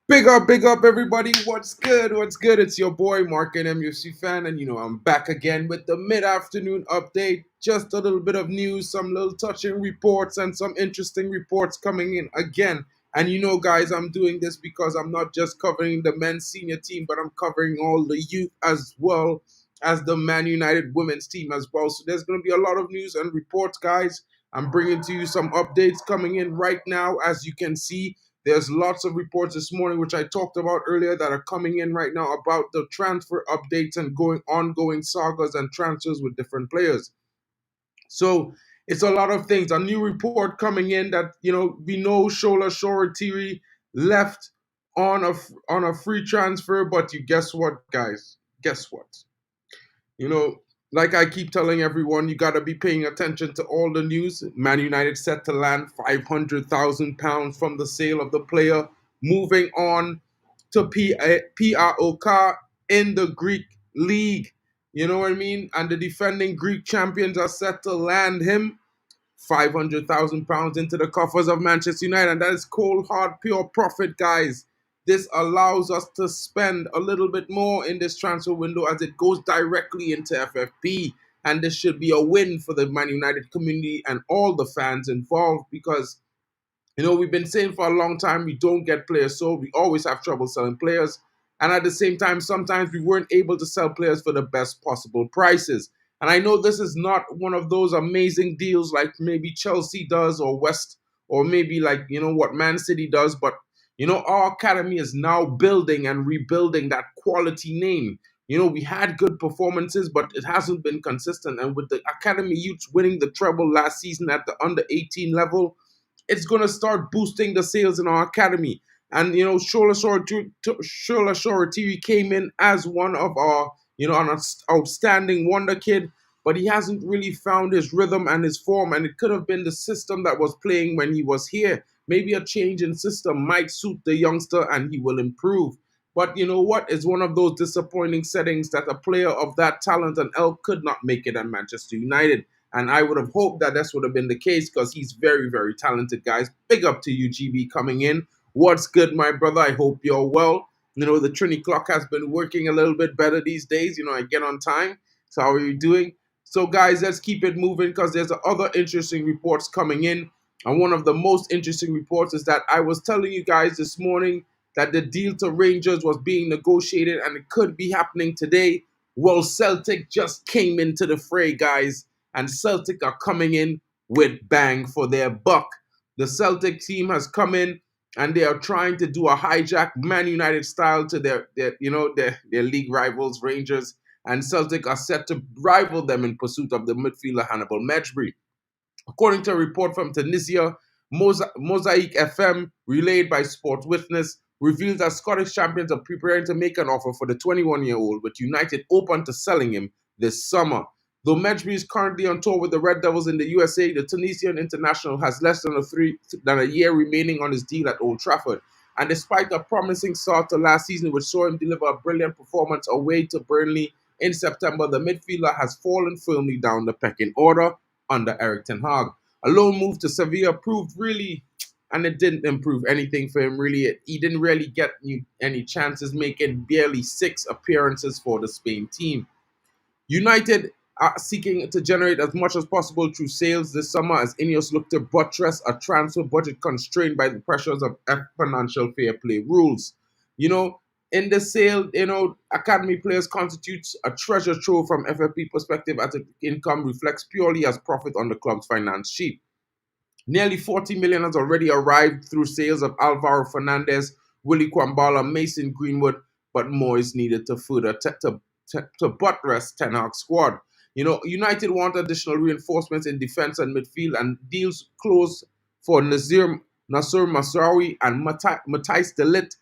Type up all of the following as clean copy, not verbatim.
Big up, everybody. What's good? What's good? It's your boy, MarkN, MUFC fan, and I'm back again with the mid-afternoon update. Just a little bit of news, some little touching reports, and some interesting reports coming in again. And guys, I'm doing this because I'm not just covering the men's senior team, but I'm covering all the youth as well as the Man United women's team as well. So there's going to be a lot of news and reports, guys. I'm bringing to you some updates coming in right now, as you can see. There's lots of reports this morning, which I talked about earlier, that are coming in right now about the transfer updates and ongoing sagas and transfers with different players. So it's a lot of things. A new report coming in that we know Shola Shoretiri left on a free transfer, but guess what, guys? Guess what? Like I keep telling everyone, you got to be paying attention to all the news. Man United set to land £500,000 from the sale of the player, moving on to PROK in the Greek league. You know what I mean? And the defending Greek champions are set to land him £500,000 into the coffers of Manchester United. And that is cold, hard, pure profit, guys. This allows us to spend a little bit more in this transfer window as it goes directly into FFP. And this should be a win for the Man United community and all the fans involved, because, we've been saying for a long time we don't get players sold. We always have trouble selling players. And at the same time, sometimes we weren't able to sell players for the best possible prices. And I know this is not one of those amazing deals like maybe Chelsea does, or West, or maybe like, what Man City does. But, our academy is now building and rebuilding that quality name. We had good performances, but it hasn't been consistent. And with the academy youths winning the treble last season at the under 18 level, it's going to start boosting the sales in our academy. And, Shola Shoretiri came in as one of our, an outstanding wonder kid, but he hasn't really found his rhythm and his form. And it could have been the system that was playing when he was here. Maybe a change in system might suit the youngster and he will improve. But you know what? It's one of those disappointing settings that a player of that talent and ilk could not make it at Manchester United. And I would have hoped that this would have been the case, because he's very, very talented, guys. Big up to you, GB, coming in. What's good, my brother? I hope you're well. The Trinity clock has been working a little bit better these days. I get on time. So how are you doing? So, guys, let's keep it moving, because there's other interesting reports coming in. And one of the most interesting reports is that I was telling you guys this morning that the deal to Rangers was being negotiated and it could be happening today. Well, Celtic just came into the fray, guys. And Celtic are coming in with bang for their buck. The Celtic team has come in and they are trying to do a hijack Man United style to their league rivals, Rangers. And Celtic are set to rival them in pursuit of the midfielder Hannibal Mejbri. According to a report from Tunisia, Mosaic FM, relayed by Sport Witness, reveals that Scottish champions are preparing to make an offer for the 21-year-old, with United open to selling him this summer. Though Mejbri is currently on tour with the Red Devils in the USA, the Tunisian international has less than a year remaining on his deal at Old Trafford. And despite a promising start to last season, which saw him deliver a brilliant performance away to Burnley in September, the midfielder has fallen firmly down the pecking order under Erik ten Hag. A loan move to Sevilla proved really, and it didn't improve anything for him, really. He didn't really get any chances, making barely 6 appearances for the Spain team. United are seeking to generate as much as possible through sales this summer, as Ineos look to buttress a transfer budget constrained by the pressures of financial fair play rules. In the sale, academy players constitutes a treasure trove from FFP perspective, as its income reflects purely as profit on the club's finance sheet. Nearly 40 million has already arrived through sales of Alvaro Fernandez, Willy Kwambala, Mason Greenwood, but more is needed to further to buttress Ten Hag's squad. United want additional reinforcements in defense and midfield, and deals closed for Nasser Masraoui and Matthijs de Ligt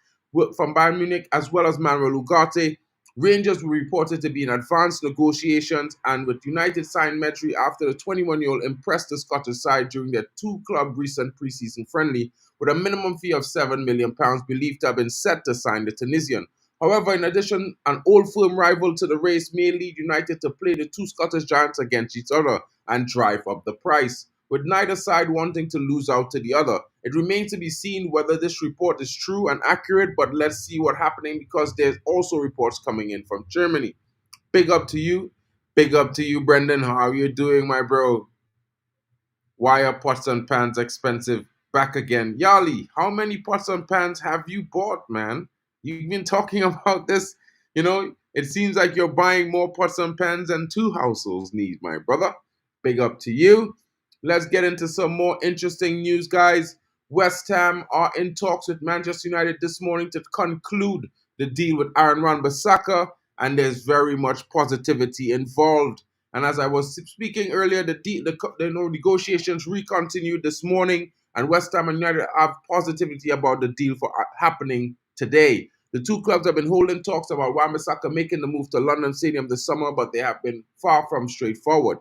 from Bayern Munich, as well as Manuel Ugarte. Rangers were reported to be in advanced negotiations, and with United signed Mejbri after the 21-year-old impressed the Scottish side during their 2-club recent preseason friendly, with a minimum fee of £7 million believed to have been set to sign the Tunisian. However, in addition, an old firm rival to the race may lead United to play the two Scottish giants against each other and drive up the price. with neither side wanting to lose out to the other. It remains to be seen whether this report is true and accurate, but let's see what's happening because there's also reports coming in from Germany. Big up to you. Big up to you, Brendan. How are you doing, my bro? Why are pots and pans expensive? Back again. Yali, how many pots and pans have you bought, man? You've been talking about this. It seems like you're buying more pots and pans than two households need, my brother. Big up to you. Let's get into some more interesting news, guys. West Ham are in talks with Manchester United this morning to conclude the deal with Wan Bissaka, and there's very much positivity involved. And as I was speaking earlier, the negotiations recontinued this morning, and West Ham and United have positivity about the deal for happening today. The two clubs have been holding talks about Wan Bissaka making the move to London Stadium this summer, but they have been far from straightforward.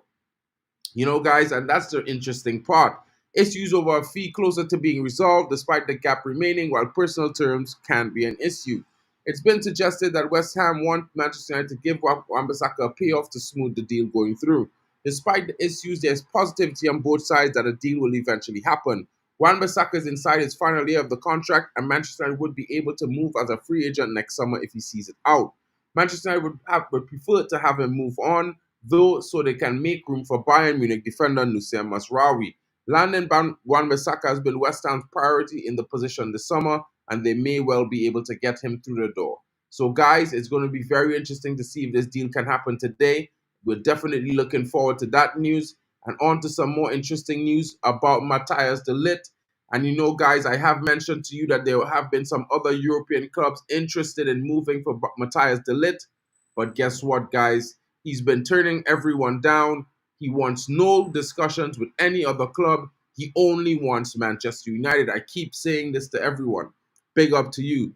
Guys, and that's the interesting part. Issues over a fee closer to being resolved, despite the gap remaining, while personal terms can be an issue. It's been suggested that West Ham want Manchester United to give Wan Bissaka a payoff to smooth the deal going through. Despite the issues, there's positivity on both sides that a deal will eventually happen. Wan Bissaka is inside his final year of the contract, and Manchester United would be able to move as a free agent next summer if he sees it out. Manchester United would prefer to have him move on, though, so they can make room for Bayern Munich defender Nusayr Mazraoui. Landing Wan Bissaka has been West Ham's priority in the position this summer, and they may well be able to get him through the door. So, guys, it's going to be very interesting to see if this deal can happen today. We're definitely looking forward to that news. And on to some more interesting news about Matthijs de Ligt. And guys, I have mentioned to you that there have been some other European clubs interested in moving for Matthijs de Ligt. But guess what, guys? He's been turning everyone down. He wants no discussions with any other club. He only wants Manchester United. I keep saying this to everyone. Big up to you.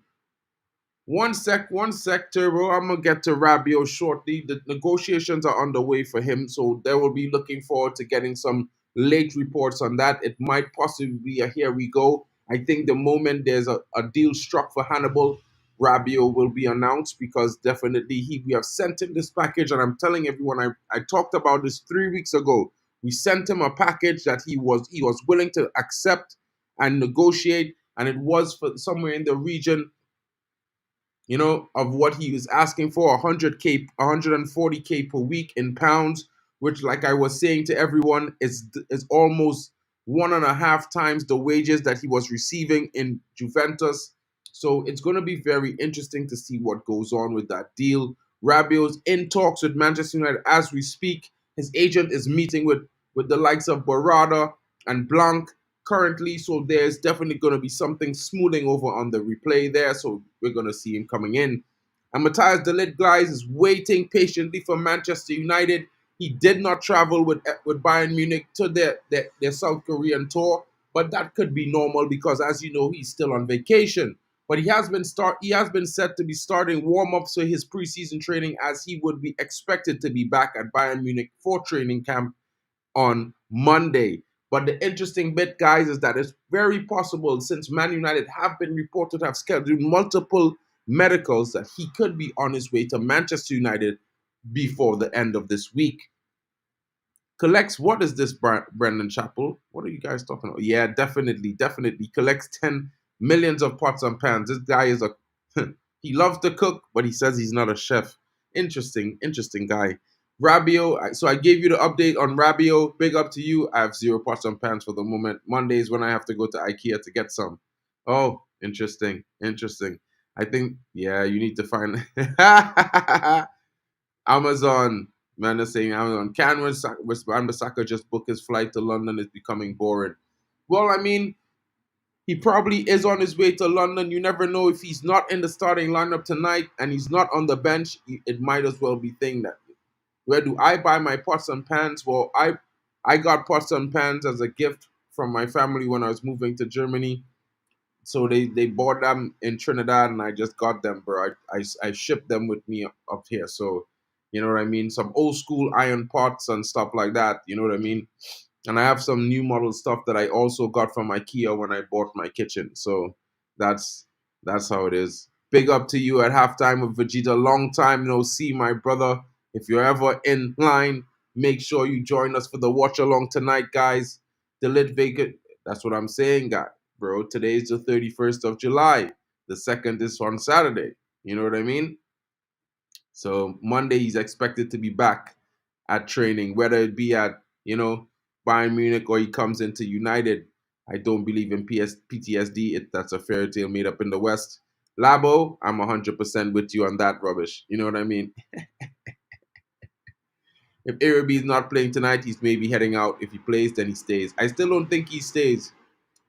One sec, Turbo. I'm going to get to Rabiot shortly. The negotiations are underway for him, so they will be looking forward to getting some late reports on that. It might possibly be a here we go. I think the moment there's a deal struck for Hannibal, Rabiot will be announced because definitely we have sent him this package, and I'm telling everyone, I talked about this 3 weeks ago. We sent him a package that he was willing to accept and negotiate, and it was for somewhere in the region of what he was asking for, 100K, 140K per week in pounds, which, like I was saying to everyone, is almost 1.5 times the wages that he was receiving in Juventus. So it's going to be very interesting to see what goes on with that deal. Rabiot's in talks with Manchester United as we speak. His agent is meeting with the likes of Barada and Blanc currently, so there's definitely going to be something smoothing over on the replay there, so we're going to see him coming in. And Matthijs de Ligt, guys, is waiting patiently for Manchester United. He did not travel with Bayern Munich to their South Korean tour, but that could be normal because, as you know, he's still on vacation. But he has been set to be starting warm-ups for his preseason training, as he would be expected to be back at Bayern Munich for training camp on Monday. But the interesting bit, guys, is that it's very possible, since Man United have been reported to have scheduled multiple medicals, that he could be on his way to Manchester United before the end of this week. Collects, what is this, Brendan Chappell? What are you guys talking about? Yeah, definitely. Collects 10 millions of pots and pans. This guy is he loves to cook, but he says he's not a chef. Interesting guy. Rabiot, so I gave you the update on Rabiot. Big up to you. I have 0 pots and pans for the moment. Mondays when I have to go to IKEA to get some. Oh, interesting. I think, yeah, you need to find Amazon. Man is saying Amazon. Can Wan Bissaka just book his flight to London? It's becoming boring. Well, I mean, he probably is on his way to London. You never know. If he's not in the starting lineup tonight and he's not on the bench, it might as well be thing that. Where do I buy my pots and pans? Well, I got pots and pans as a gift from my family when I was moving to Germany. So they bought them in Trinidad, and I just got them, bro. I shipped them with me up here. So, you know what I mean? Some old school iron pots and stuff like that. You know what I mean? And I have some new model stuff that I also got from IKEA when I bought my kitchen. So that's how it is. Big up to you at halftime with Vegeta. Long time no see, my brother. If you're ever in line, make sure you join us for the watch along tonight, guys. The lit vacant. That's what I'm saying, guy, bro. Today is the 31st of July. The second is on Saturday. You know what I mean? So Monday he's expected to be back at training, whether it be at, Bayern Munich or he comes into United. I don't believe in PTSD. That's a fairy tale made up in the West. Labo, I'm 100% with you on that rubbish. You know what I mean? If Arabi is not playing tonight, he's maybe heading out. If he plays, then he stays. I still don't think he stays.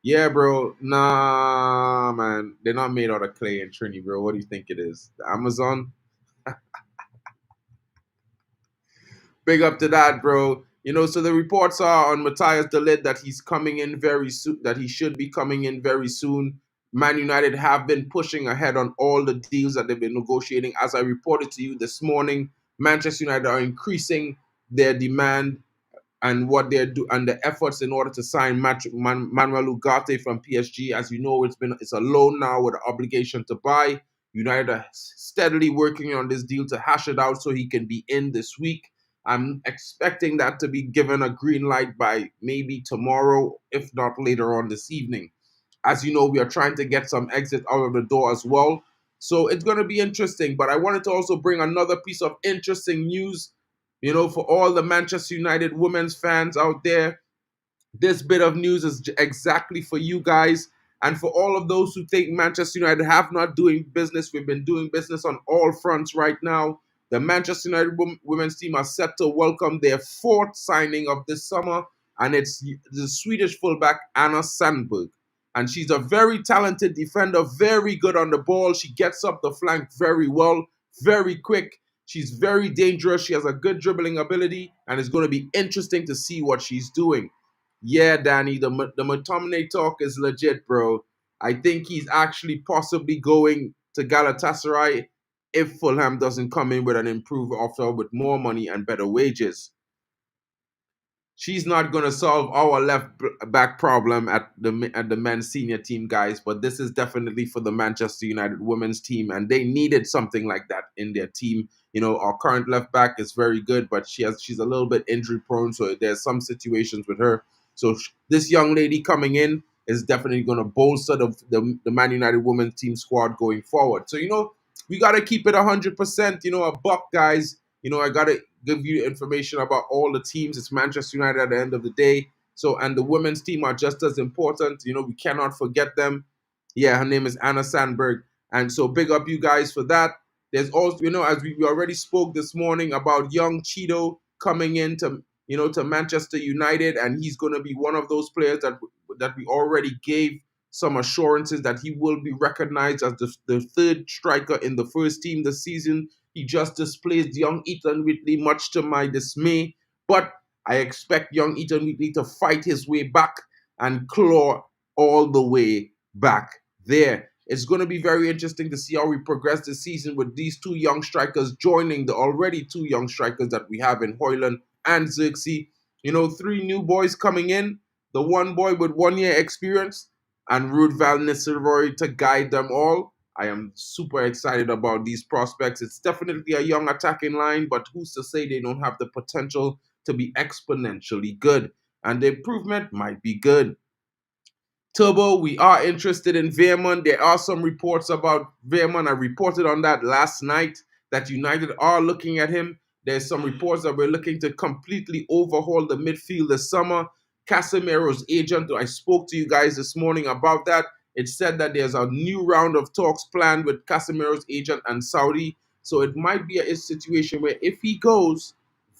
Yeah, bro. Nah, man. They're not made out of clay and Trini, bro. What do you think it is? The Amazon? Big up to that, bro. So the reports are on Matthias de Ligt that he's coming in very soon, that he should be coming in very soon. Man United have been pushing ahead on all the deals that they've been negotiating. As I reported to you this morning, Manchester United are increasing their demand and what they're doing and the efforts in order to sign Manuel Ugarte from PSG. As you know, it's a loan now with an obligation to buy. United are steadily working on this deal to hash it out so he can be in this week. I'm expecting that to be given a green light by maybe tomorrow, if not later on this evening. As you know, we are trying to get some exit out of the door as well. So it's going to be interesting. But I wanted to also bring another piece of interesting news, for all the Manchester United women's fans out there. This bit of news is exactly for you guys. And for all of those who think Manchester United have not doing business, we've been doing business on all fronts right now. The Manchester United women's team are set to welcome their fourth signing of this summer, and it's the Swedish fullback Anna Sandberg. And she's a very talented defender, very good on the ball. She gets up the flank very well, very quick. She's very dangerous. She has a good dribbling ability, and it's going to be interesting to see what she's doing. Yeah, Danny, the McTominay talk is legit, bro. I think he's actually possibly going to Galatasaray if Fulham doesn't come in with an improved offer with more money and better wages. She's not going to solve our left back problem at the men's senior team, guys, but this is definitely for the Manchester United women's team, and they needed something like that in their team. Our current left back is very good, but she's a little bit injury prone, so there's some situations with her. So this young lady coming in is definitely going to bolster the Man United women's team squad going forward. So, we got to keep it 100%, a buck, guys. I got to give you information about all the teams. It's Manchester United at the end of the day. So, and the women's team are just as important. We cannot forget them. Yeah, her name is Anna Sandberg. And so big up you guys for that. There's also, as we already spoke this morning about young Cheeto coming in to Manchester United. And he's going to be one of those players that we already gave some assurances that he will be recognized as the third striker in the first team this season. He just displaced young Ethan Whitley, much to my dismay. But I expect young Ethan Whitley to fight his way back and claw all the way back there. It's going to be very interesting to see how we progress this season with these two young strikers joining the already two young strikers that we have in Højlund and Xerxes. 3 new boys coming in. The one boy with 1 year experience and Ruud van Nistelrooy to guide them all. I am super excited about these prospects. It's definitely a young attacking line, but who's to say they don't have the potential to be exponentially good? And the improvement might be good. Turbo, we are interested in Veerman. There are some reports about Veerman. I reported on that last night that United are looking at him. There's some reports that we're looking to completely overhaul the midfield this summer. Casemiro's agent, I spoke to you guys this morning about that. It said that there's a new round of talks planned with Casemiro's agent and Saudi. So it might be a situation where if he goes,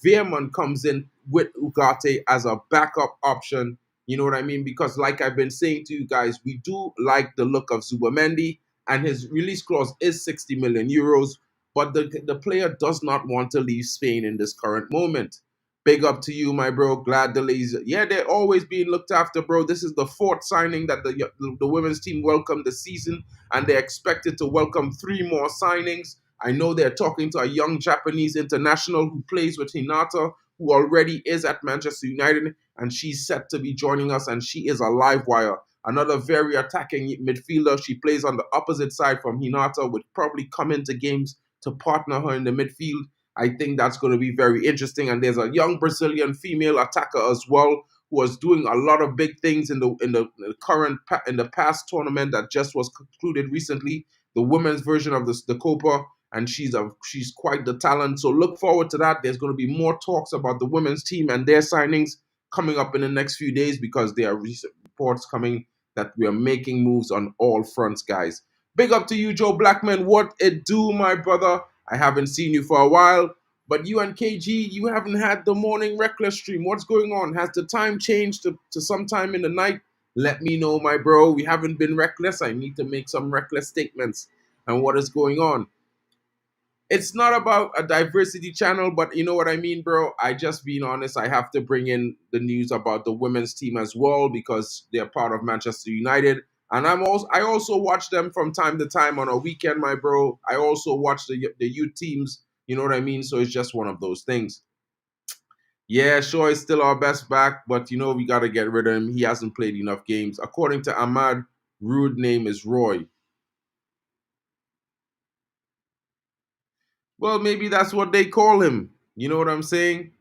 Veerman comes in with Ugarte as a backup option. You know what I mean? Because like I've been saying to you guys, we do like the look of Zubamendi, and his release clause is 60 million euros. But the player does not want to leave Spain in this current moment. Big up to you, my bro. Glad delays. Yeah, they're always being looked after, bro. This is the fourth signing that the women's team welcomed this season, and they're expected to welcome 3 more signings. I know they're talking to a young Japanese international who plays with Hinata, who already is at Manchester United, and she's set to be joining us, and she is a live wire. Another very attacking midfielder. She plays on the opposite side from Hinata, would probably come into games to partner her in the midfield. I think that's going to be very interesting. And there's a young Brazilian female attacker as well, who was doing a lot of big things in the past tournament that just was concluded recently, the women's version of the Copa, and she's quite the talent. So look forward to that. There's going to be more talks about the women's team and their signings coming up in the next few days because there are recent reports coming that we are making moves on all fronts, guys. Big up to you, Joe Blackman. What it do, my brother? I haven't seen you for a while, but you and KG, you haven't had the morning reckless stream. What's going on? Has the time changed to sometime in the night? Let me know, my bro. We haven't been reckless. I need to make some reckless statements and what is going on. It's not about a diversity channel, but you know what I mean, bro. I just being honest, I have to bring in the news about the women's team as well because they're part of Manchester United. And I also watch them from time to time on a weekend, my bro. I also watch the youth teams, you know what I mean? So it's just one of those things. Yeah, sure, he's still our best back, but you know we gotta get rid of him. He hasn't played enough games. According to Ahmad, rude name is Roy. Well, maybe that's what they call him. You know what I'm saying?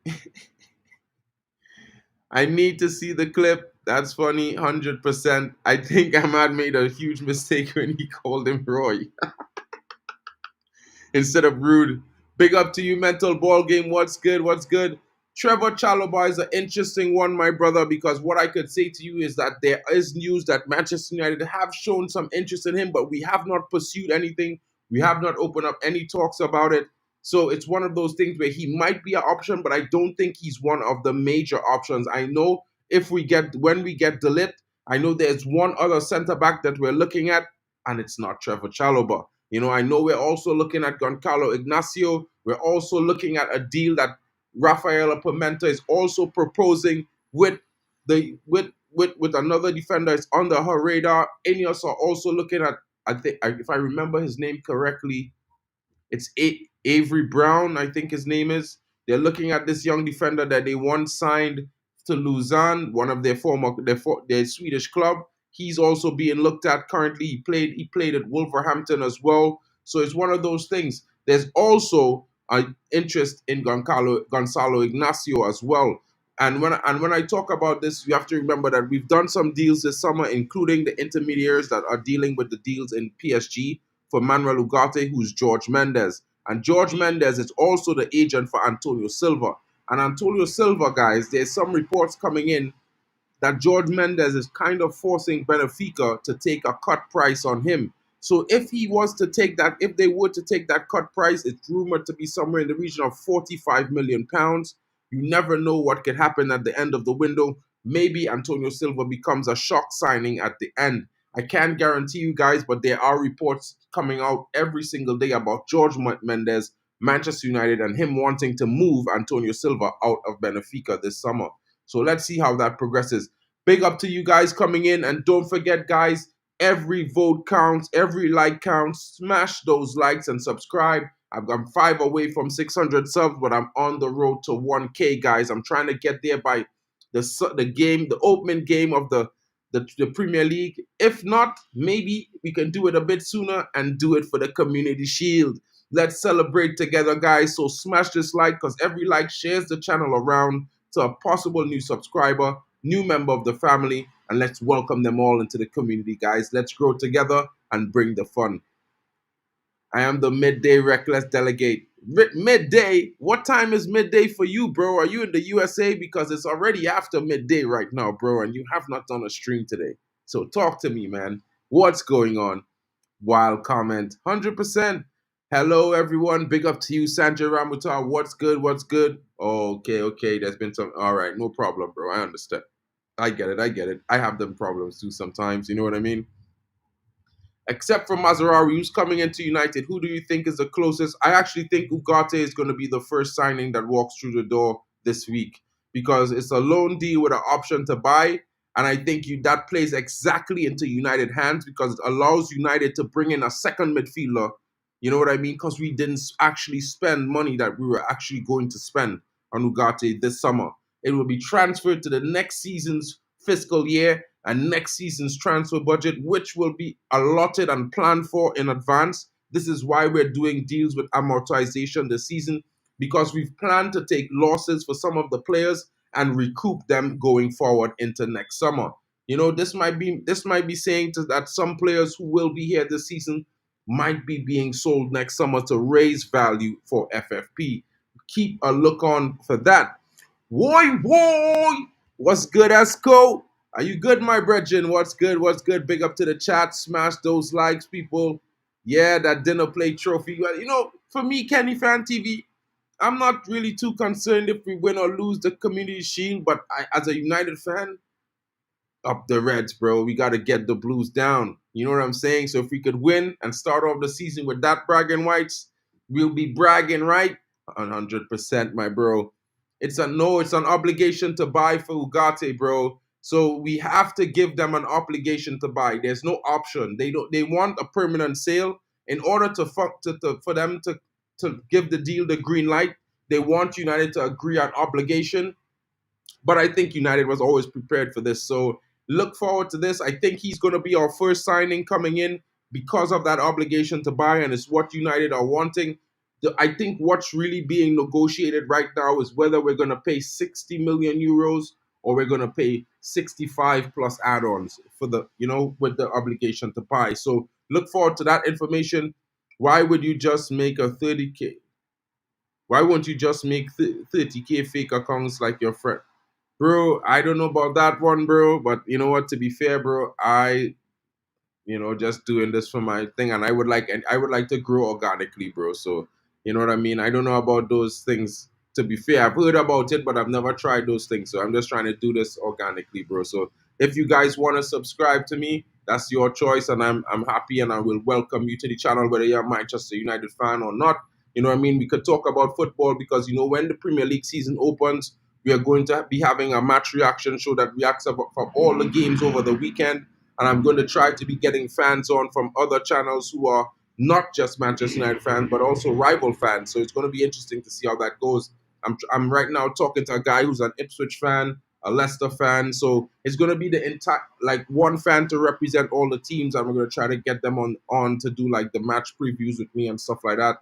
I need to see the clip. That's funny, 100%. I think Ahmad made a huge mistake when he called him Roy instead of rude. Big up to you, mental ball game. What's good? What's good? Trevor Chalobah is an interesting one, my brother, because what I could say to you is that there is news that Manchester United have shown some interest in him, but we have not pursued anything. We have not opened up any talks about it. So it's one of those things where he might be an option, but I don't think he's one of the major options. I know when we get De Ligt, I know there's one other centre back that we're looking at, and it's not Trevor Chalobah. You know, I know we're also looking at Goncalo Inacio. We're also looking at a deal that Rafaela Pimenta is also proposing with another defender. It's under her radar. Ineos are also looking at, I think, if I remember his name correctly, it's Avery Brown, I think his name is. They're looking at this young defender that they once signed to Lausanne, one of their Swedish club. He's also being looked at currently. He played at Wolverhampton as well. So it's one of those things. There's also an interest in Gonzalo Inacio as well. And when I talk about this, you have to remember that we've done some deals this summer, including the intermediaries that are dealing with the deals in PSG for Manuel Ugarte, who's George Mendes. And George Mendes is also the agent for Antonio Silva. And Antonio Silva, guys, there's some reports coming in that George Mendes is kind of forcing Benfica to take a cut price on him. So if they were to take that cut price, it's rumored to be somewhere in the region of £45 million. You never know what could happen at the end of the window. Maybe Antonio Silva becomes a shock signing at the end. I can't guarantee you guys, but there are reports coming out every single day about George Mendes, Manchester United, and him wanting to move Antonio Silva out of Benfica this summer. So let's see how that progresses. Big up to you guys coming in. And don't forget, guys, every vote counts. Every like counts. Smash those likes and subscribe. I'm 5 away from 600 subs, but I'm on the road to 1K, guys. I'm trying to get there by the opening game of the Premier League. If not, maybe we can do it a bit sooner and do it for the Community Shield. Let's celebrate together, guys. So smash this like, because every like shares the channel around to a possible new subscriber, new member of the family, and let's welcome them all into the community, guys. Let's grow together and bring the fun. I am the midday reckless delegate. Midday? What time is midday for you, bro? Are you in the USA? Because it's already after midday right now, bro, and you have not done a stream today. So talk to me, man. What's going on? Wild comment. 100%. Hello, everyone. Big up to you, Sanjay Ramutar. What's good? What's good? Okay. There's been some. All right, no problem, bro. I understand. I get it. I have them problems too sometimes. You know what I mean? Except for Mazarawi, who's coming into United, who do you think is the closest? I actually think Ugarte is going to be the first signing that walks through the door this week because it's a loan deal with an option to buy. And I think that plays exactly into United hands because it allows United to bring in a second midfielder. You know what I mean? Because we didn't actually spend money that we were actually going to spend on Ugarte this summer. It will be transferred to the next season's fiscal year and next season's transfer budget, which will be allotted and planned for in advance. This is why we're doing deals with amortization this season, because we've planned to take losses for some of the players, and recoup them going forward into next summer. This might be saying that some players who will be here this season might be being sold next summer to raise value for FFP. Keep a look on for that. Boy, what's good, Esco? Are you good, my brethren? What's good? What's good? Big up to the chat. Smash those likes, people. Yeah, that dinner plate trophy. Well, for me, Kenny Fan TV, I'm not really too concerned if we win or lose the Community Shield, but as a United fan, up the Reds, bro. We got to get the Blues down. You know what I'm saying? So if we could win and start off the season with that bragging rights, we'll be bragging, right? 100%, my bro. It's an obligation to buy for Ugarte, bro. So we have to give them an obligation to buy. There's no option. They want a permanent sale. In order for them to give the deal the green light, they want United to agree on obligation. But I think United was always prepared for this. So look forward to this. I think he's going to be our first signing coming in because of that obligation to buy, and it's what United are wanting. I think what's really being negotiated right now is whether we're going to pay 60 million euros or we're going to pay 65 plus add-ons for with the obligation to buy. So look forward to that information. Why would you just make a 30K? Why won't you just make 30K fake accounts like your friend? Bro, I don't know about that one, bro. But you know what? To be fair, bro, just doing this for my thing, and I would like to grow organically, bro. So you know what I mean. I don't know about those things. To be fair, I've heard about it, but I've never tried those things. So I'm just trying to do this organically, bro. So if you guys want to subscribe to me, that's your choice, and I'm happy, and I will welcome you to the channel, whether you're a Manchester United fan or not. You know what I mean? We could talk about football because when the Premier League season opens, we are going to be having a match reaction show that reacts from all the games over the weekend. And I'm going to try to be getting fans on from other channels who are not just Manchester United fans, but also rival fans. So it's going to be interesting to see how that goes. I'm right now talking to a guy who's an Ipswich fan, a Leicester fan. So it's going to be the entire, one fan to represent all the teams. And we're going to try to get them on to do the match previews with me and stuff like that.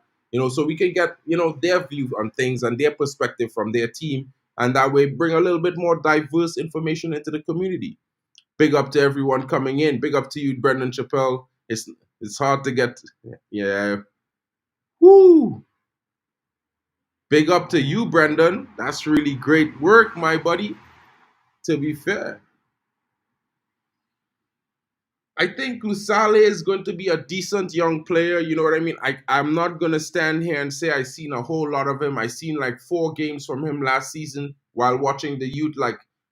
So we can get, their view on things and their perspective from their team. And that way bring a little bit more diverse information into the community. Big up to everyone coming in. Big up to you, Brendan Chappelle. It's hard to get. Yeah. Woo. Big up to you, Brendan. That's really great work, my buddy. To be fair. I think Lusale is going to be a decent young player. You know what I mean? I'm not going to stand here and say I've seen a whole lot of him. I seen 4 games from him last season while watching the youth.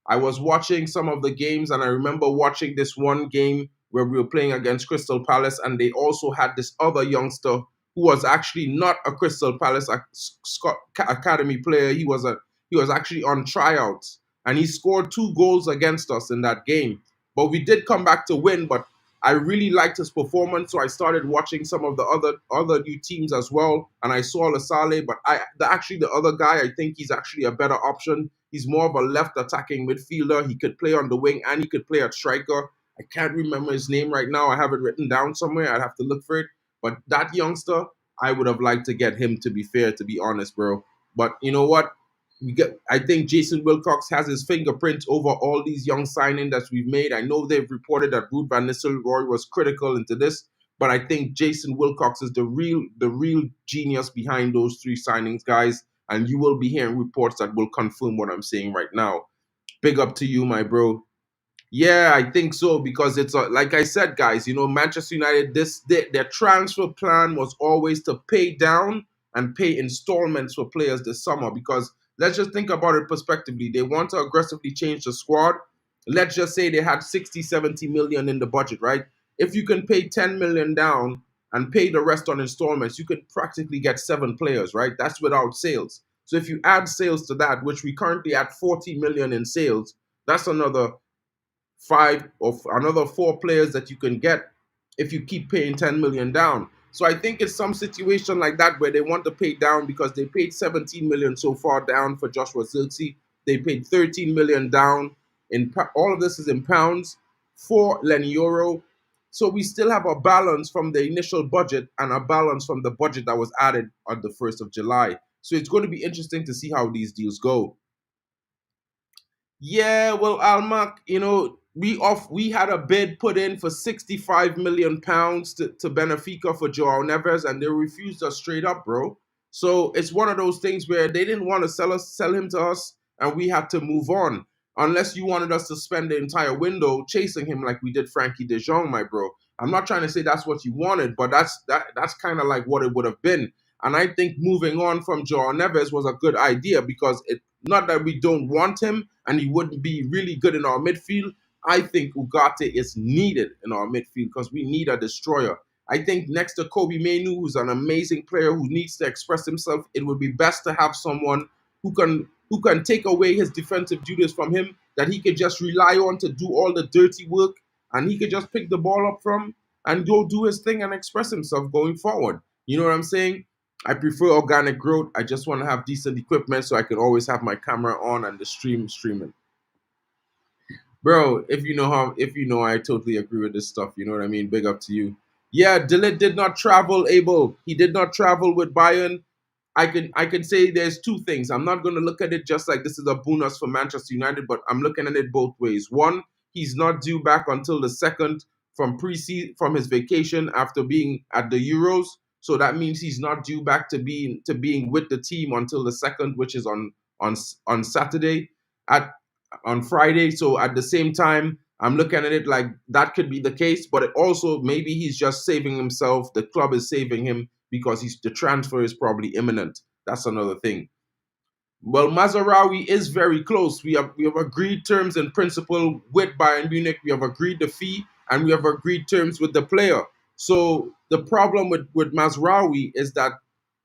I was watching some of the games, and I remember watching this one game where we were playing against Crystal Palace, and they also had this other youngster who was actually not a Crystal Palace Scott Academy player. He was actually on tryouts, and he scored 2 goals against us in that game. But we did come back to win, but I really liked his performance, so I started watching some of the other new teams as well, and I saw Lasale, but the other guy, I think he's actually a better option. He's more of a left attacking midfielder. He could play on the wing and he could play at striker. I can't remember his name right now. I have it written down somewhere. I'd have to look for it. But that youngster, I would have liked to get him, to be fair, to be honest, bro. But you know what? I think Jason Wilcox has his fingerprint over all these young signings that we've made. I know they've reported that Ruud van Nistelrooy was critical into this, but I think Jason Wilcox is the real genius behind those 3 signings, guys. And you will be hearing reports that will confirm what I'm saying right now. Big up to you, my bro. Yeah, I think so, because it's like I said, guys, Manchester United, their transfer plan was always to pay down and pay installments for players this summer, because let's just think about it prospectively. They want to aggressively change the squad. Let's just say they had 60, 70 million in the budget, right? If you can pay 10 million down and pay the rest on installments, you could practically get 7 players, right? That's without sales. So if you add sales to that, which we currently at 40 million in sales, that's another 4 players that you can get if you keep paying 10 million down. So I think it's some situation like that where they want to pay down, because they paid 17 million so far down for Joshua Zirkzee. They paid 13 million down. All of this is in pounds for Leny Yoro. So we still have a balance from the initial budget and a balance from the budget that was added on the 1st of July. So it's going to be interesting to see how these deals go. Yeah, well, Almac, we had a bid put in for 65 million pounds to Benfica for Joao Neves, and they refused us straight up, bro. So it's one of those things where they didn't want to sell him to us, and we had to move on. Unless you wanted us to spend the entire window chasing him like we did Frankie De Jong, my bro. I'm not trying to say that's what you wanted, but that's kind of like what it would have been. And I think moving on from Joao Neves was a good idea because it not that we don't want him and he wouldn't be really good in our midfield. I think Ugarte is needed in our midfield because we need a destroyer. I think next to Kobe Mainu, who's an amazing player who needs to express himself, it would be best to have someone who can take away his defensive duties from him, that he could just rely on to do all the dirty work, and he could just pick the ball up from and go do his thing and express himself going forward. You know what I'm saying? I prefer organic growth. I just want to have decent equipment so I can always have my camera on and the streaming. Bro, if you know, I totally agree with this stuff. You know what I mean? Big up to you. Yeah, Dillet did not travel, Abel. He did not travel with Bayern. I can say there's two things. I'm not going to look at it just like this is a bonus for Manchester United, but I'm looking at it both ways. One, he's not due back until the second from his vacation after being at the Euros. So that means he's not due back to being with the team until the second, which is on Saturday at on Friday. So at the same time, I'm looking at it like that could be the case, but it also maybe he's just saving himself. The club is saving him because the transfer is probably imminent. That's another thing. Well, Mazarawi is very close. We have agreed terms in principle with Bayern Munich. We have agreed the fee and we have agreed terms with the player. So the problem with Mazraoui is that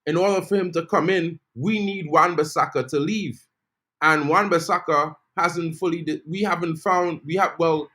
in order for him to come in, we need Wan Bissaka to leave. And Wan Bissaka hasn't fully. We haven't found. We have well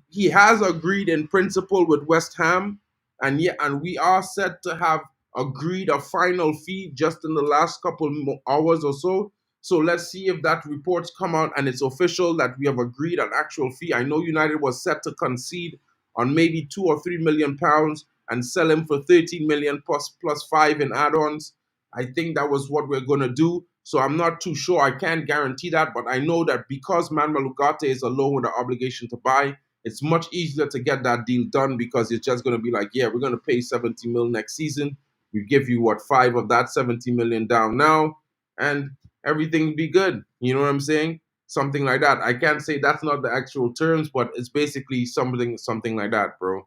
he has agreed in principle with West Ham, and we are set to have agreed a final fee just in the last couple hours or so. So let's see if that reports come out and it's official that we have agreed an actual fee. I know United was set to concede on maybe 2 or 3 million pounds and sell him for 13 million plus 5 in add-ons. I think that was what we're gonna do. So I'm not too sure. I can't guarantee that, but I know that because Manuel Ugarte is a loan with an obligation to buy, it's much easier to get that deal done because it's just going to be like, yeah, we're going to pay 70 mil next season. We give you what, 5 of that 70 million down now, and everything will be good. You know what I'm saying? Something like that. I can't say that's not the actual terms, but it's basically something like that, bro.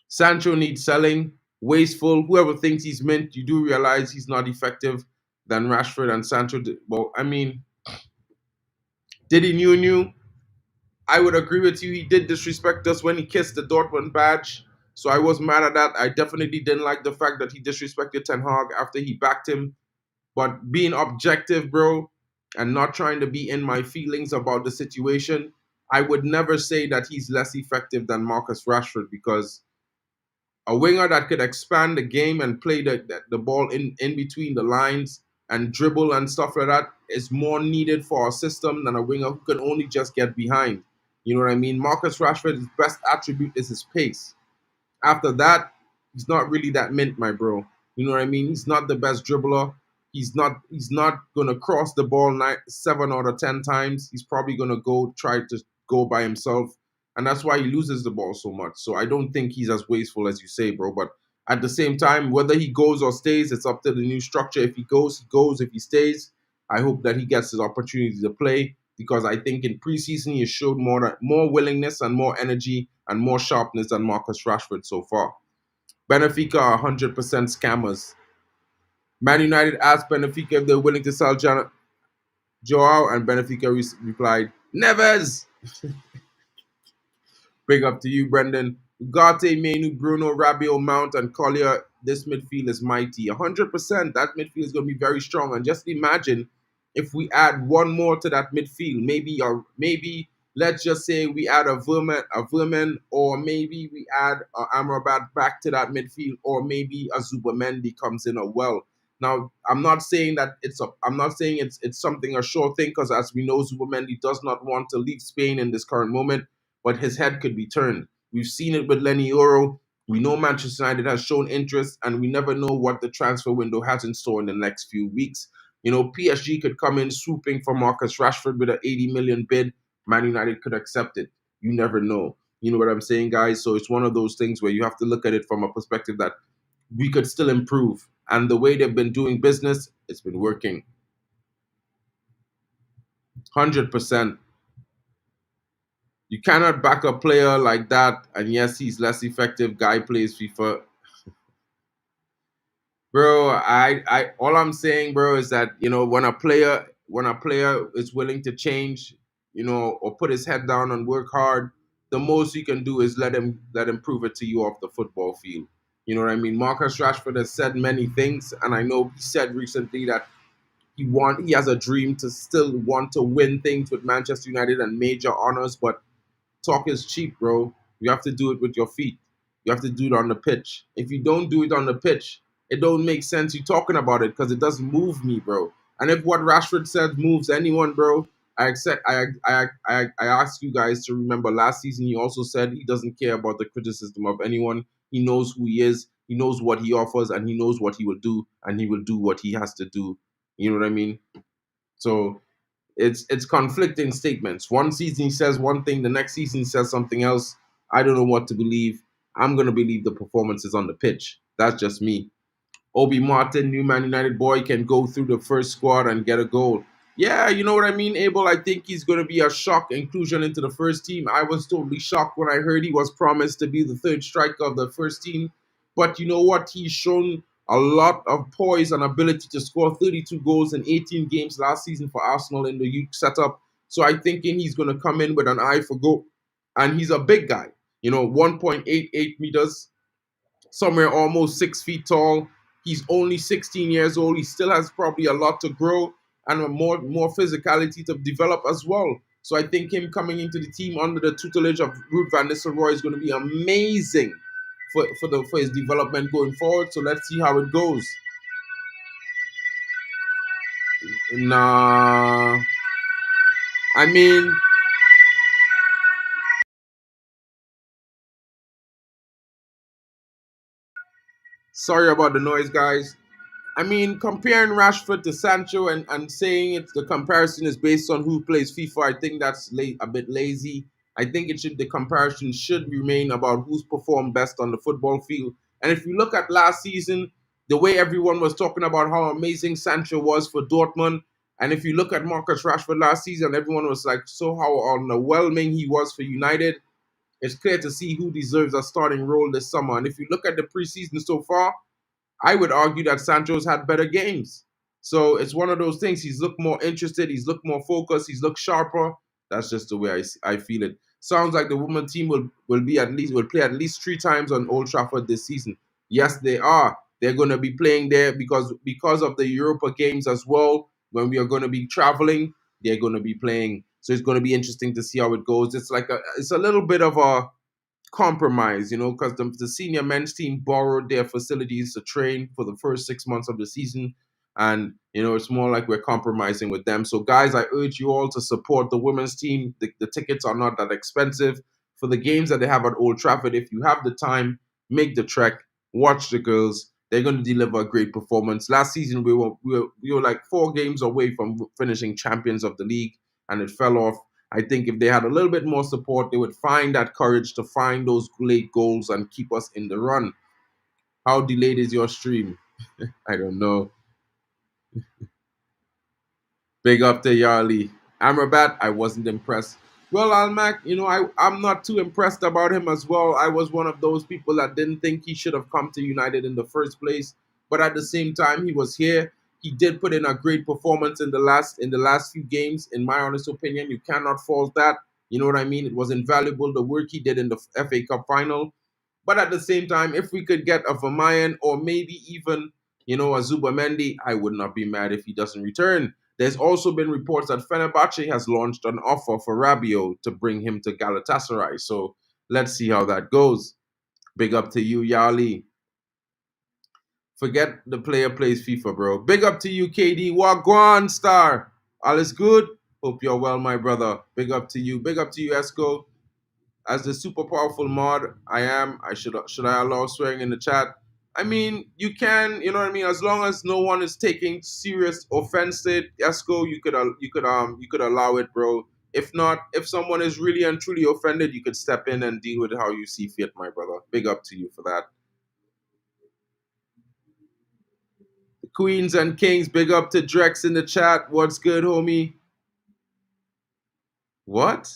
Sancho needs selling, wasteful. Whoever thinks he's mint, you do realize he's not effective than Rashford and Sancho. Well, I mean, did he knew? I would agree with you. He did disrespect us when he kissed the Dortmund badge. So I was mad at that. I definitely didn't like the fact that he disrespected Ten Hag after he backed him. But being objective, bro, and not trying to be in my feelings about the situation, I would never say that he's less effective than Marcus Rashford because a winger that could expand the game and play the ball in between the lines and dribble and stuff like that is more needed for our system than a winger who can only just get behind. You know what I mean? Marcus Rashford's best attribute is his pace. After that, he's not really that mint, my bro. You know what I mean? He's not the best dribbler. He's not gonna cross the ball 7 out of 10 times. He's probably gonna go try to go by himself, and that's why he loses the ball so much. So I don't think he's as wasteful as you say, bro. But at the same time, whether he goes or stays, it's up to the new structure. If he goes, he goes. If he stays, I hope that he gets his opportunity to play because I think in preseason he showed more willingness and more energy and more sharpness than Marcus Rashford so far. Benfica are 100% scammers. Man United asked Benfica if they're willing to sell Joao, and Benfica replied, Nevers! Big up to you, Brendan. Ugarte, Menu, Bruno, Rabiot, Mount, and Collier. This midfield is mighty. 100%. That midfield is going to be very strong. And just imagine if we add one more to that midfield. Maybe let's just say we add a Verman, or maybe we add Amrabat back to that midfield, or maybe a Zubamendi comes in as well. Now, I'm not saying that it's something a sure thing because as we know, Zubamendi does not want to leave Spain in this current moment, but his head could be turned. We've seen it with Leny Yoro. We know Manchester United has shown interest, and we never know what the transfer window has in store in the next few weeks. You know, PSG could come in swooping for Marcus Rashford with an 80 million bid, Man United could accept it. You never know. You know what I'm saying, guys? So it's one of those things where you have to look at it from a perspective that we could still improve. And the way they've been doing business, it's been working. 100%. You cannot back a player like that, and yes, he's less effective. Guy plays FIFA. Bro, all I'm saying, bro, is that when a player is willing to change, or put his head down and work hard, the most you can do is let him prove it to you off the football field. You know what I mean? Marcus Rashford has said many things, and I know he said recently that he has a dream to still want to win things with Manchester United and major honors, but talk is cheap, bro. You have to do it with your feet. You have to do it on the pitch. If you don't do it on the pitch, it don't make sense you talking about it because it doesn't move me, bro. And if what Rashford said moves anyone, bro, I accept. I ask you guys to remember last season. He also said he doesn't care about the criticism of anyone. He knows who he is. He knows what he offers, and he knows what he will do, and he will do what he has to do. You know what I mean? So it's conflicting statements. One season he says one thing, the next season he says something else. I don't know what to believe. I'm gonna believe the performances on the pitch. That's just me. Obi Martin, new Man United boy, can go through the first squad and get a goal. Yeah, you know what I mean, Abel. I think he's going to be a shock inclusion into the first team. I was totally shocked when I heard he was promised to be the third striker of the first team. But you know what? He's shown a lot of poise and ability to score 32 goals in 18 games last season for Arsenal in the youth setup. So I think he's going to come in with an eye for goal. And he's a big guy, 1.88 meters, somewhere almost 6 feet tall. He's only 16 years old. He still has probably a lot to grow and more physicality to develop as well. So I think him coming into the team under the tutelage of Ruud van Nistelrooy is going to be amazing for his development going forward. So let's see how it goes. Nah, I mean, sorry about the noise, guys. I mean, comparing Rashford to Sancho and saying the comparison is based on who plays FIFA, I think that's a bit lazy. I think the comparison should remain about who's performed best on the football field. And if you look at last season, the way everyone was talking about how amazing Sancho was for Dortmund, and if you look at Marcus Rashford last season, everyone was like, so how underwhelming he was for United. It's clear to see who deserves a starting role this summer. And if you look at the preseason so far, I would argue that Sancho's had better games. So it's one of those things. He's looked more interested. He's looked more focused. He's looked sharper. That's just the way I feel it. Sounds like the women team will play at least 3 times on Old Trafford this season. Yes, they are. They're going to be playing there because of the Europa games as well. When we are going to be traveling, they're going to be playing. So it's going to be interesting to see how it goes. It's a little bit of a compromise, because the senior men's team borrowed their facilities to train for the first 6 months of the season. And, it's more like we're compromising with them. So, guys, I urge you all to support the women's team. The tickets are not that expensive. For the games that they have at Old Trafford, if you have the time, make the trek, watch the girls. They're going to deliver a great performance. Last season, we were like 4 games away from finishing champions of the league, and it fell off. I think if they had a little bit more support, they would find that courage to find those late goals and keep us in the run. How delayed is your stream? I don't know. Big up to Yarli. Amrabat, I wasn't impressed. Well, Almac, I'm not too impressed about him as well. I was one of those people that didn't think he should have come to United in the first place. But at the same time, he was here. He did put in a great performance in the last few games. In my honest opinion, you cannot fault that. You know what I mean? It was invaluable, the work he did in the FA Cup final. But at the same time, if we could get a Vermaelen or maybe even, a Zubamendi, I would not be mad if he doesn't return. There's also been reports that Fenerbahce has launched an offer for Rabiot to bring him to Galatasaray. So let's see how that goes. Big up to you, Yali. Forget the player plays FIFA, bro. Big up to you, KD. Wagwan star. All is good? Hope you're well, my brother. Big up to you. Big up to you, Esco. As the super powerful mod I am, should I allow swearing in the chat? I mean, you can, you know what I mean. As long as no one is taking serious offense to it, Esco, you could allow it, bro. If not, if someone is really and truly offended, you could step in and deal with it how you see fit, my brother. Big up to you for that. The Queens and Kings, big up to Drex in the chat. What's good, homie? What?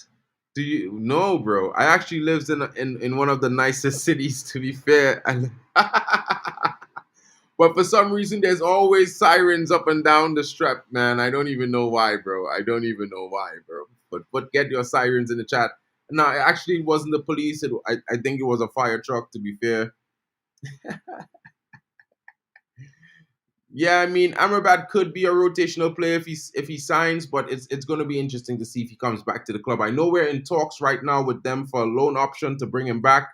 Do you no, bro? I actually lives in one of the nicest cities. To be fair, but for some reason, there's always sirens up and down the strap, man. I don't even know why, bro. I don't even know why, bro. But get your sirens in the chat. No, actually, it wasn't the police. I think it was a fire truck. To be fair, yeah, I mean, Amrabat could be a rotational player if he signs, but it's going to be interesting to see if he comes back to the club. I know we're in talks right now with them for a loan option to bring him back,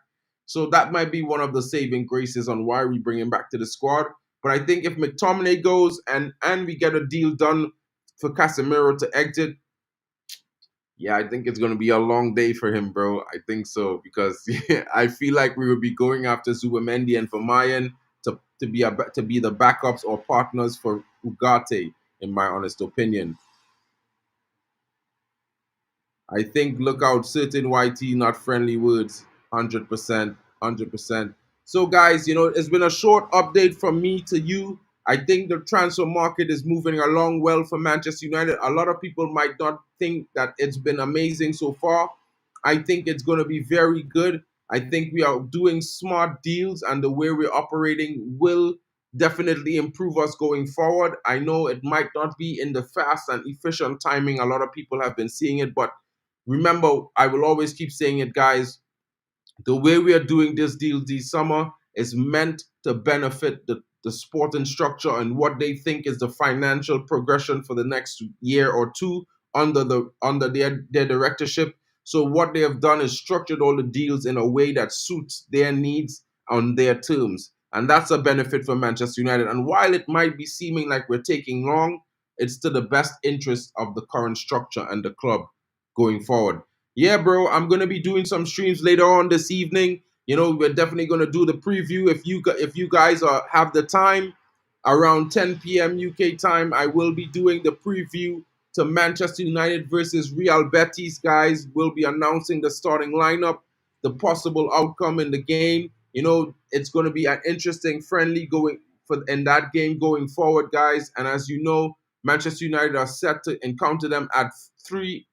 so that might be one of the saving graces on why we bring him back to the squad. But I think if McTominay goes and we get a deal done for Casemiro to exit, yeah, I think it's going to be a long day for him, bro. I think so because I feel like we would be going after Zubamendi and Vermaelen to be the backups or partners for Ugarte, in my honest opinion. I think look out, certain YT, not friendly words. 100%. 100%. So, guys, it's been a short update from me to you. I think the transfer market is moving along well for Manchester United. A lot of people might not think that it's been amazing so far. I think it's going to be very good. I think we are doing smart deals, and the way we're operating will definitely improve us going forward. I know it might not be in the fast and efficient timing a lot of people have been seeing it, but remember, I will always keep saying it, guys. The way we are doing this deal this summer is meant to benefit the sporting structure and what they think is the financial progression for the next year or two under their directorship. So what they have done is structured all the deals in a way that suits their needs on their terms. And that's a benefit for Manchester United. And while it might be seeming like we're taking long, it's to the best interest of the current structure and the club going forward. Yeah, bro, I'm gonna be doing some streams later on this evening. We're definitely gonna do the preview if you guys have the time around 10 p.m. UK time. I will be doing the preview to Manchester United versus Real Betis. Guys, we'll be announcing the starting lineup, the possible outcome in the game. It's gonna be an interesting, friendly going for in that game going forward, guys. And as you know, Manchester United are set to encounter them at 3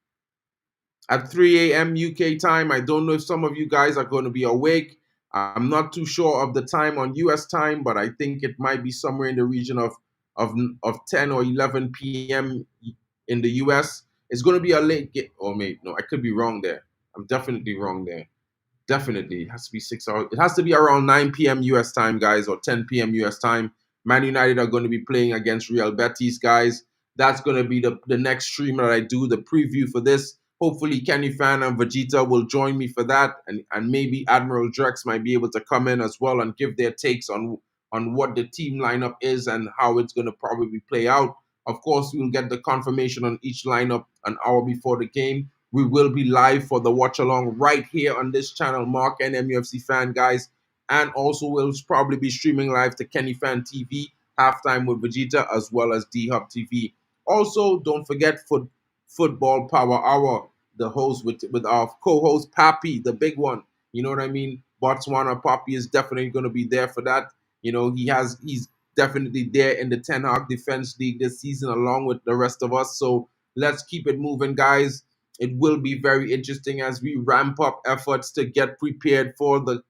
a.m. UK time. I don't know if some of you guys are going to be awake. I'm not too sure of the time on US time, but I think it might be somewhere in the region of 10 or 11 p.m. in the US. It's going to be a late game. Oh, mate, no, I could be wrong there. I'm definitely wrong there. Definitely. It has to be 6 hours. It has to be around 9 p.m. US time, guys, or 10 p.m. US time. Man United are going to be playing against Real Betis, guys. That's going to be the next stream that I do, the preview for this. Hopefully, Kenny Fan and Vegeta will join me for that. And maybe Admiral Drex might be able to come in as well and give their takes on what the team lineup is and how it's going to probably play out. Of course, we'll get the confirmation on each lineup an hour before the game. We will be live for the watch along right here on this channel, MarkN MUFC Fan, guys. And also, we'll probably be streaming live to Kenny Fan TV, Halftime with Vegeta, as well as D Hub TV. Also, don't forget Football Power Hour, the host with our co-host Papi, the big one. You know what I mean? Botswana Papi is definitely going to be there for that. He's definitely there in the Ten Hag Defense League this season, along with the rest of us. So let's keep it moving, guys. It will be very interesting as we ramp up efforts to get prepared for the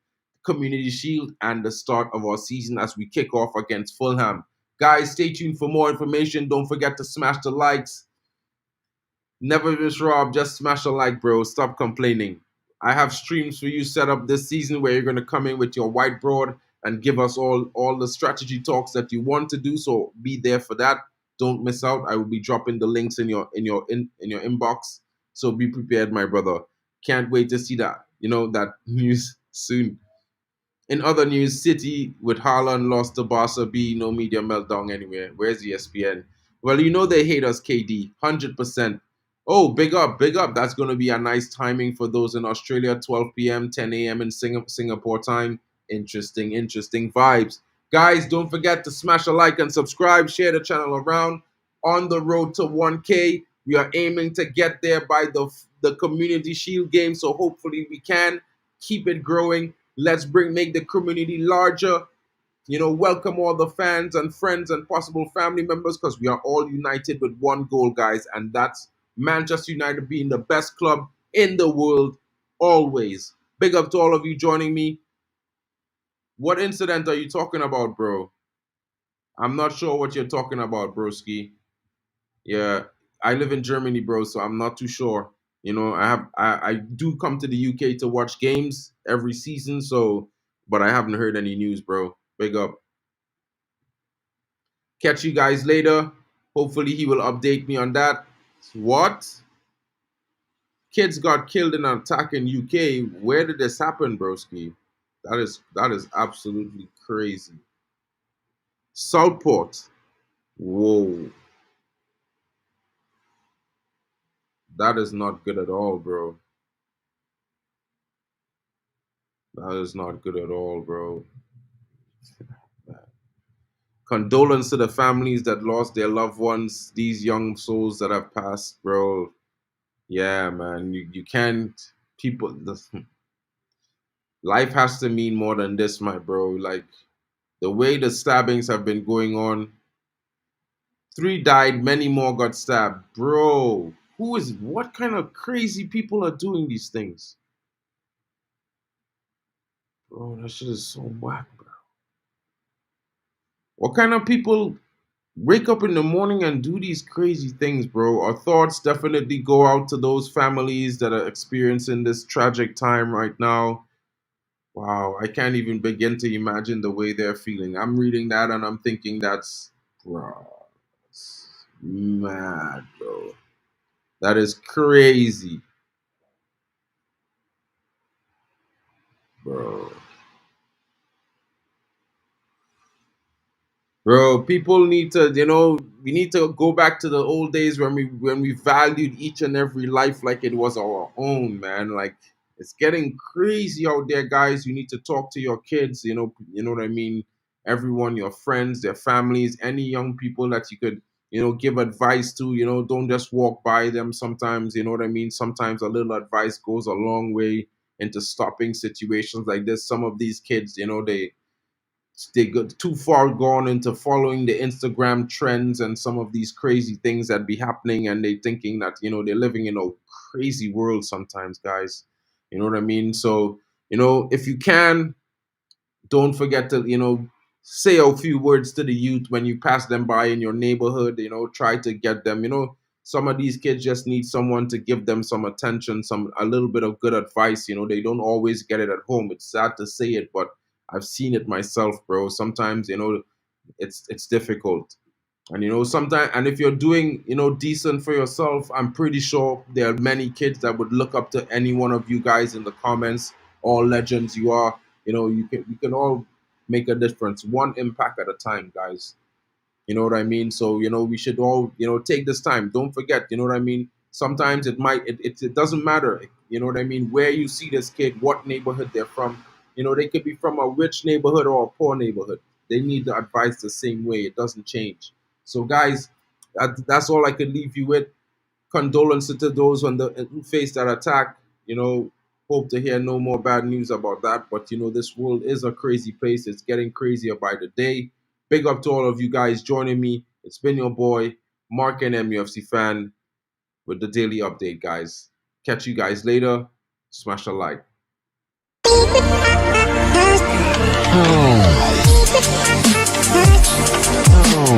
Community Shield and the start of our season as we kick off against Fulham. Guys, stay tuned for more information. Don't forget to smash the likes. Never miss Rob. Just smash a like, bro. Stop complaining. I have streams for you set up this season where you're going to come in with your whiteboard and give us all the strategy talks that you want to do. So be there for that. Don't miss out. I will be dropping the links in your inbox. So be prepared, my brother. Can't wait to see that news soon. In other news, City with Haaland lost to Barca B, no media meltdown anywhere. Where's ESPN? Well, they hate us, KD, 100%. Oh, big up, big up. That's going to be a nice timing for those in Australia, 12 p.m., 10 a.m. in Singapore time. Interesting vibes. Guys, don't forget to smash a like and subscribe, share the channel around. On the road to 1K. We are aiming to get there by the Community Shield game, so hopefully we can keep it growing. Let's make the community larger. Welcome all the fans and friends and possible family members, because we are all united with one goal, guys, and that's Manchester United being the best club in the world always. Big up to all of you joining me. What incident are you talking about, bro? I'm not sure what you're talking about, broski. Yeah, I live in Germany, bro, so I'm not too sure. I do come to the UK to watch games every season, so but I haven't heard any news, bro. Big up. Catch you guys later. Hopefully he will update me on that. What? Kids got killed in an attack in UK. Where did this happen, broski? That is absolutely crazy. Southport. Whoa. That is not good at all, bro. That is not good at all, bro. Condolence to the families that lost their loved ones, these young souls that have passed, bro. Yeah, man. You can't people life has to mean more than this, my bro. Like the way the stabbings have been going on. 3 died, many more got stabbed. Bro, what kind of crazy people are doing these things? Bro, that shit is so whack, bro. What kind of people wake up in the morning and do these crazy things, bro? Our thoughts definitely go out to those families that are experiencing this tragic time right now. Wow, I can't even begin to imagine the way they're feeling. I'm reading that and I'm thinking bro, that's mad, bro. That is crazy, bro. Bro, people need to, we need to go back to the old days when we valued each and every life like it was our own, man. Like it's getting crazy out there, guys. You need to talk to your kids, you know what I mean? Everyone, your friends, their families, any young people that you could, give advice to, don't just walk by them sometimes, you know what I mean? Sometimes a little advice goes a long way into stopping situations like this. Some of these kids, they got too far gone into following the Instagram trends and some of these crazy things that be happening, and they thinking that they're living in a crazy world sometimes, guys. You know what I mean? So if you can, don't forget to say a few words to the youth when you pass them by in your neighborhood. Try to get them. Some of these kids just need someone to give them some attention, a little bit of good advice. They don't always get it at home. It's sad to say it, but I've seen it myself, bro. Sometimes it's difficult. And sometimes, and if you're doing decent for yourself, I'm pretty sure there are many kids that would look up to any one of you guys in the comments. All legends you are. You can all make a difference, one impact at a time, guys. You know what I mean? So we should all take this time. Don't forget, you know what I mean? Sometimes it doesn't matter, you know what I mean, where you see this kid, what neighborhood they're from. They could be from a rich neighborhood or a poor neighborhood. They need the advice the same way. It doesn't change. So guys, that's all I can leave you with. Condolences to those who faced that attack. Hope to hear no more bad news about that. But this world is a crazy place. It's getting crazier by the day. Big up to all of you guys joining me. It's been your boy, MarkN MUFC fan, with the daily update, guys. Catch you guys later. Smash a like. Oh.